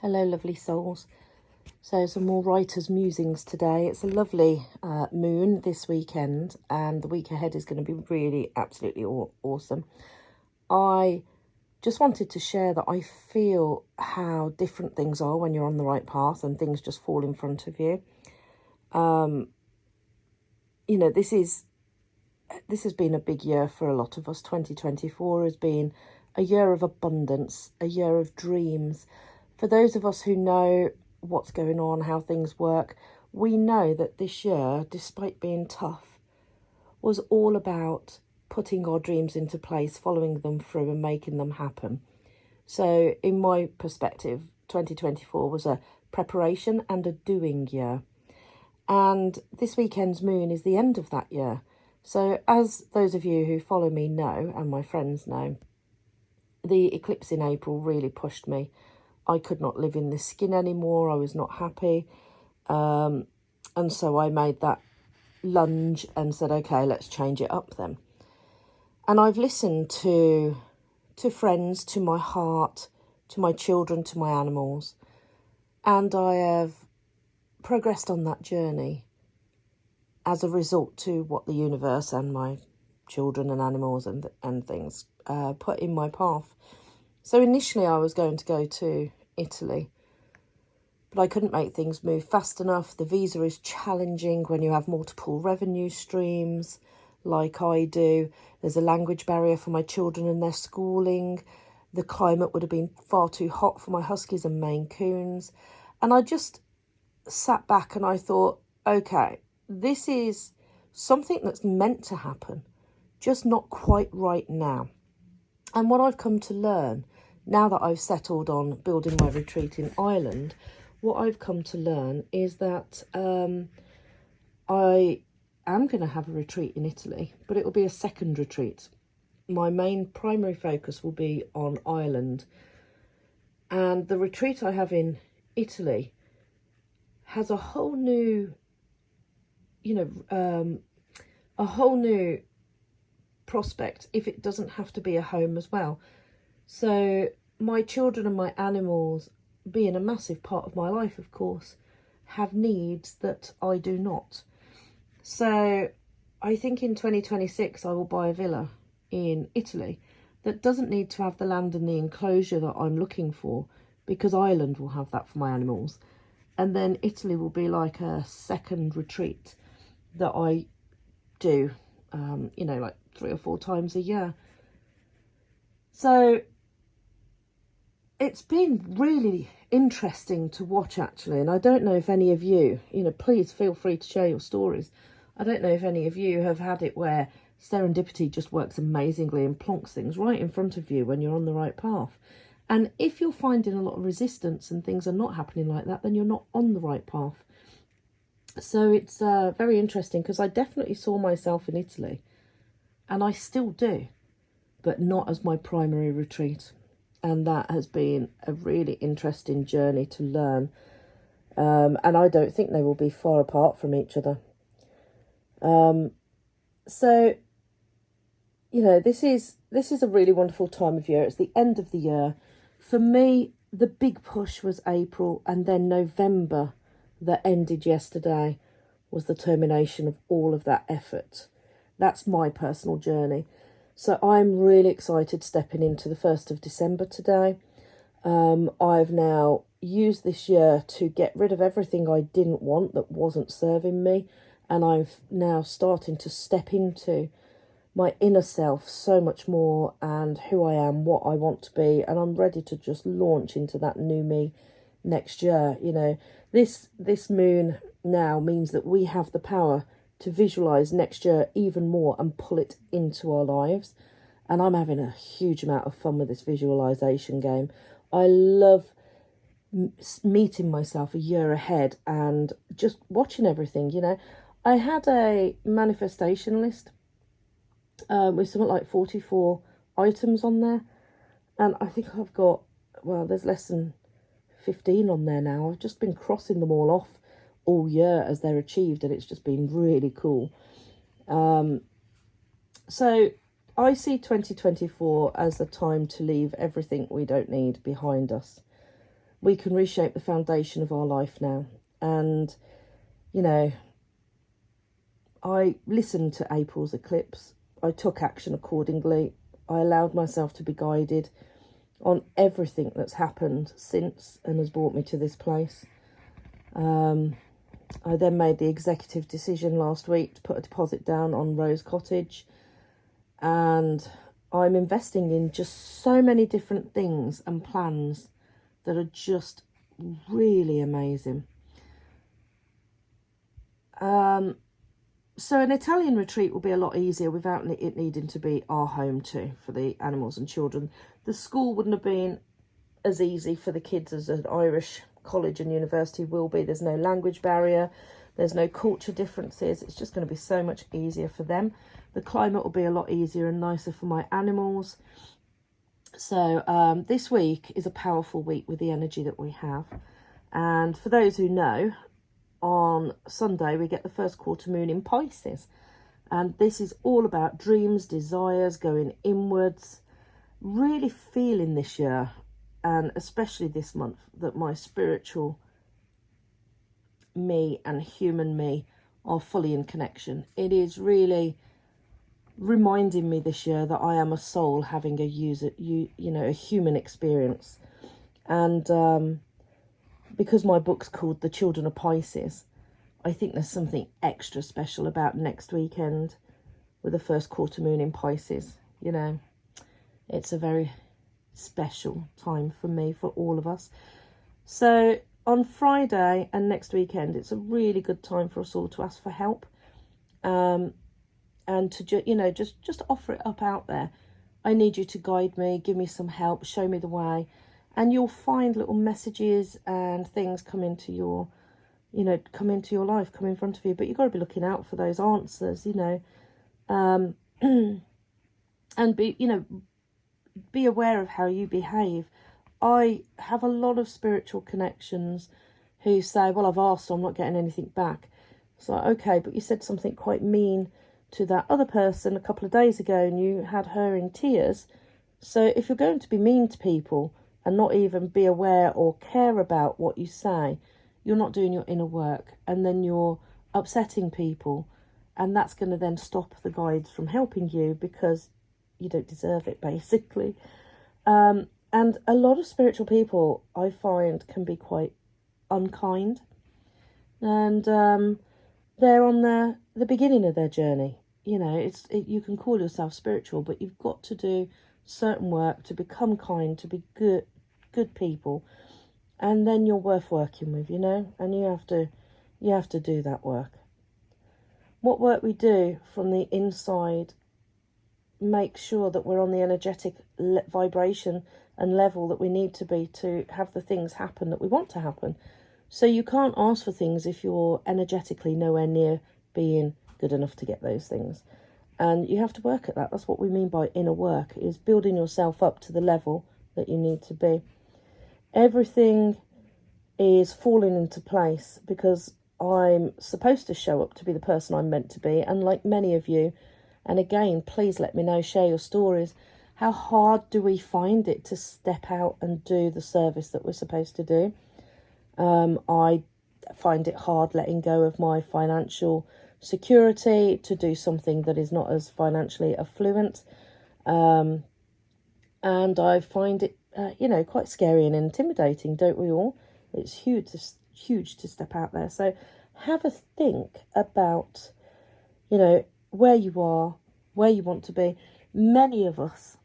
Hello, lovely souls. So some more writer's musings today. It's a lovely moon this weekend, and the week ahead is going to be really absolutely awesome. I just wanted to share that I feel how different things are when you're on the right path and things just fall in front of you. This has been a big year for a lot of us. 2024 has been a year of abundance, a year of dreams. For those of us who know what's going on, how things work, we know that this year, despite being tough, was all about putting our dreams into place, following them through and making them happen. So in my perspective, 2024 was a preparation and a doing year. And this weekend's moon is the end of that year. So as those of you who follow me know, and my friends know, the eclipse in April really pushed me. I could not live in this skin anymore. I was not happy. And so I made that lunge and said, okay, let's change it up then. And I've listened to friends, to my heart, to my children, to my animals. And I have progressed on that journey as a result to what the universe and my children and animals and things put in my path. So initially I was going to go to Italy, but I couldn't make things move fast enough. The visa is challenging when you have multiple revenue streams like I do. There's a language barrier for my children and their schooling. The climate would have been far too hot for my huskies and Maine Coons. And I just sat back and I thought, okay, this is something that's meant to happen, just not quite right now. And what I've come to learn, now that I've settled on building my retreat in Ireland, what I've come to learn is that I am going to have a retreat in Italy, but it will be a second retreat. My main primary focus will be on Ireland. And the retreat I have in Italy has a whole new, a whole new prospect if it doesn't have to be a home as well. So my children and my animals, being a massive part of my life, of course, have needs that I do not. So I think in 2026 I will buy a villa in Italy that doesn't need to have the land and the enclosure that I'm looking for, because Ireland will have that for my animals. And then Italy will be like a second retreat that I do, like 3 or 4 times a year. So it's been really interesting to watch, actually. And I don't know if any of you, please feel free to share your stories. I don't know if any of you have had it where serendipity just works amazingly and plonks things right in front of you when you're on the right path. And if you're finding a lot of resistance and things are not happening like that, then you're not on the right path. So it's very interesting, because I definitely saw myself in Italy, and I still do, but not as my primary retreat. And that has been a really interesting journey to learn. And I don't think they will be far apart from each other. So, this is a really wonderful time of year. It's the end of the year. For me, the big push was April, and then November that ended yesterday was the termination of all of that effort. That's my personal journey. So I'm really excited stepping into the 1st of December today. I've now used this year to get rid of everything I didn't want that wasn't serving me. And I'm now starting to step into my inner self so much more, and who I am, what I want to be. And I'm ready to just launch into that new me next year. This moon now means that we have the power to visualize next year even more and pull it into our lives. And I'm having a huge amount of fun with this visualization game. I love meeting myself a year ahead and just watching everything. I had a manifestation list with something like 44 items on there, and I think I've got, there's less than 15 on there now. I've just been crossing them all off all year as they're achieved, and it's just been really cool. So I see 2024 as a time to leave everything we don't need behind us. we can reshape the foundation of our life now. And, you know, I listened to April's eclipse. I took action accordingly. I allowed myself to be guided on everything that's happened since and has brought me to this place. I then made the executive decision last week to put a deposit down on Rose Cottage, and I'm investing in just so many different things and plans that are just really amazing. So an Italian retreat will be a lot easier without it needing to be our home too for the animals and children. The school wouldn't have been as easy for the kids as an Irish college and university will be. There's no language barrier, there's no culture differences. It's just going to be so much easier for them. The climate will be a lot easier and nicer for my animals. So this week is a powerful week with the energy that we have. And for those who know, on Sunday we get the first quarter moon in Pisces, and this is all about dreams, desires, going inwards, really feeling this year, and especially this month, that my spiritual me and human me are fully in connection. It is really reminding me this year that I am a soul having a human experience. And because my book's called The Children of Pisces, I think there's something extra special about next weekend with the first quarter moon in Pisces. You know, it's a very special time for me, for all of us. So on Friday and next weekend, it's a really good time for us all to ask for help, and to just offer it up out there. I need you to guide me, give me some help, show me the way. And you'll find little messages and things come into your life, come in front of you. But you've got to be looking out for those answers, and be aware of how you behave. I have a lot of spiritual connections who say, well, I've asked, so I'm not getting anything back. So, okay, but you said something quite mean to that other person a couple of days ago and you had her in tears. So if you're going to be mean to people and not even be aware or care about what you say, you're not doing your inner work, and then you're upsetting people, and that's going to then stop the guides from helping you because you don't deserve it, basically. And a lot of spiritual people, I find, can be quite unkind, and they're on the beginning of their journey. You can call yourself spiritual, but you've got to do certain work to become kind, to be good people, and then you're worth working with, and you have to do that work. What work we do from the inside makes sure that we're on the energetic vibration and level that we need to be to have the things happen that we want to happen. So you can't ask for things if you're energetically nowhere near being good enough to get those things. And you have to work at that. That's what we mean by inner work, is building yourself up to the level that you need to be. Everything is falling into place because I'm supposed to show up to be the person I'm meant to be. And like many of you, and again, please let me know, share your stories. How hard do we find it to step out and do the service that we're supposed to do? I find it hard letting go of my financial security to do something that is not as financially affluent. And I find it, quite scary and intimidating, don't we all? It's huge to step out there. So have a think about, where you are, where you want to be. Many of us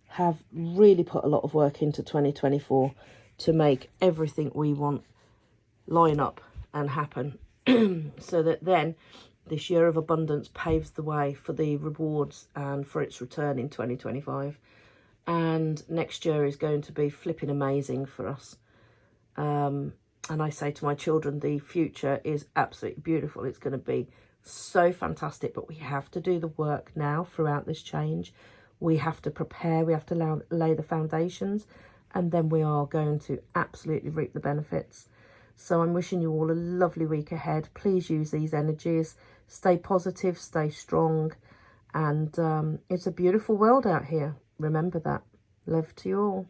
have really put a lot of work into 2024 to make everything we want line up and happen, so that then this year of abundance paves the way for the rewards and for its return in 2025. And next year is going to be flipping amazing for us. And I say to my children, the future is absolutely beautiful. It's going to be so fantastic, but we have to do the work now throughout this change. We have to prepare, we have to lay the foundations, and then we are going to absolutely reap the benefits. So I'm wishing you all a lovely week ahead. Please use these energies. Stay positive, stay strong. And it's a beautiful world out here. Remember that. Love to you all.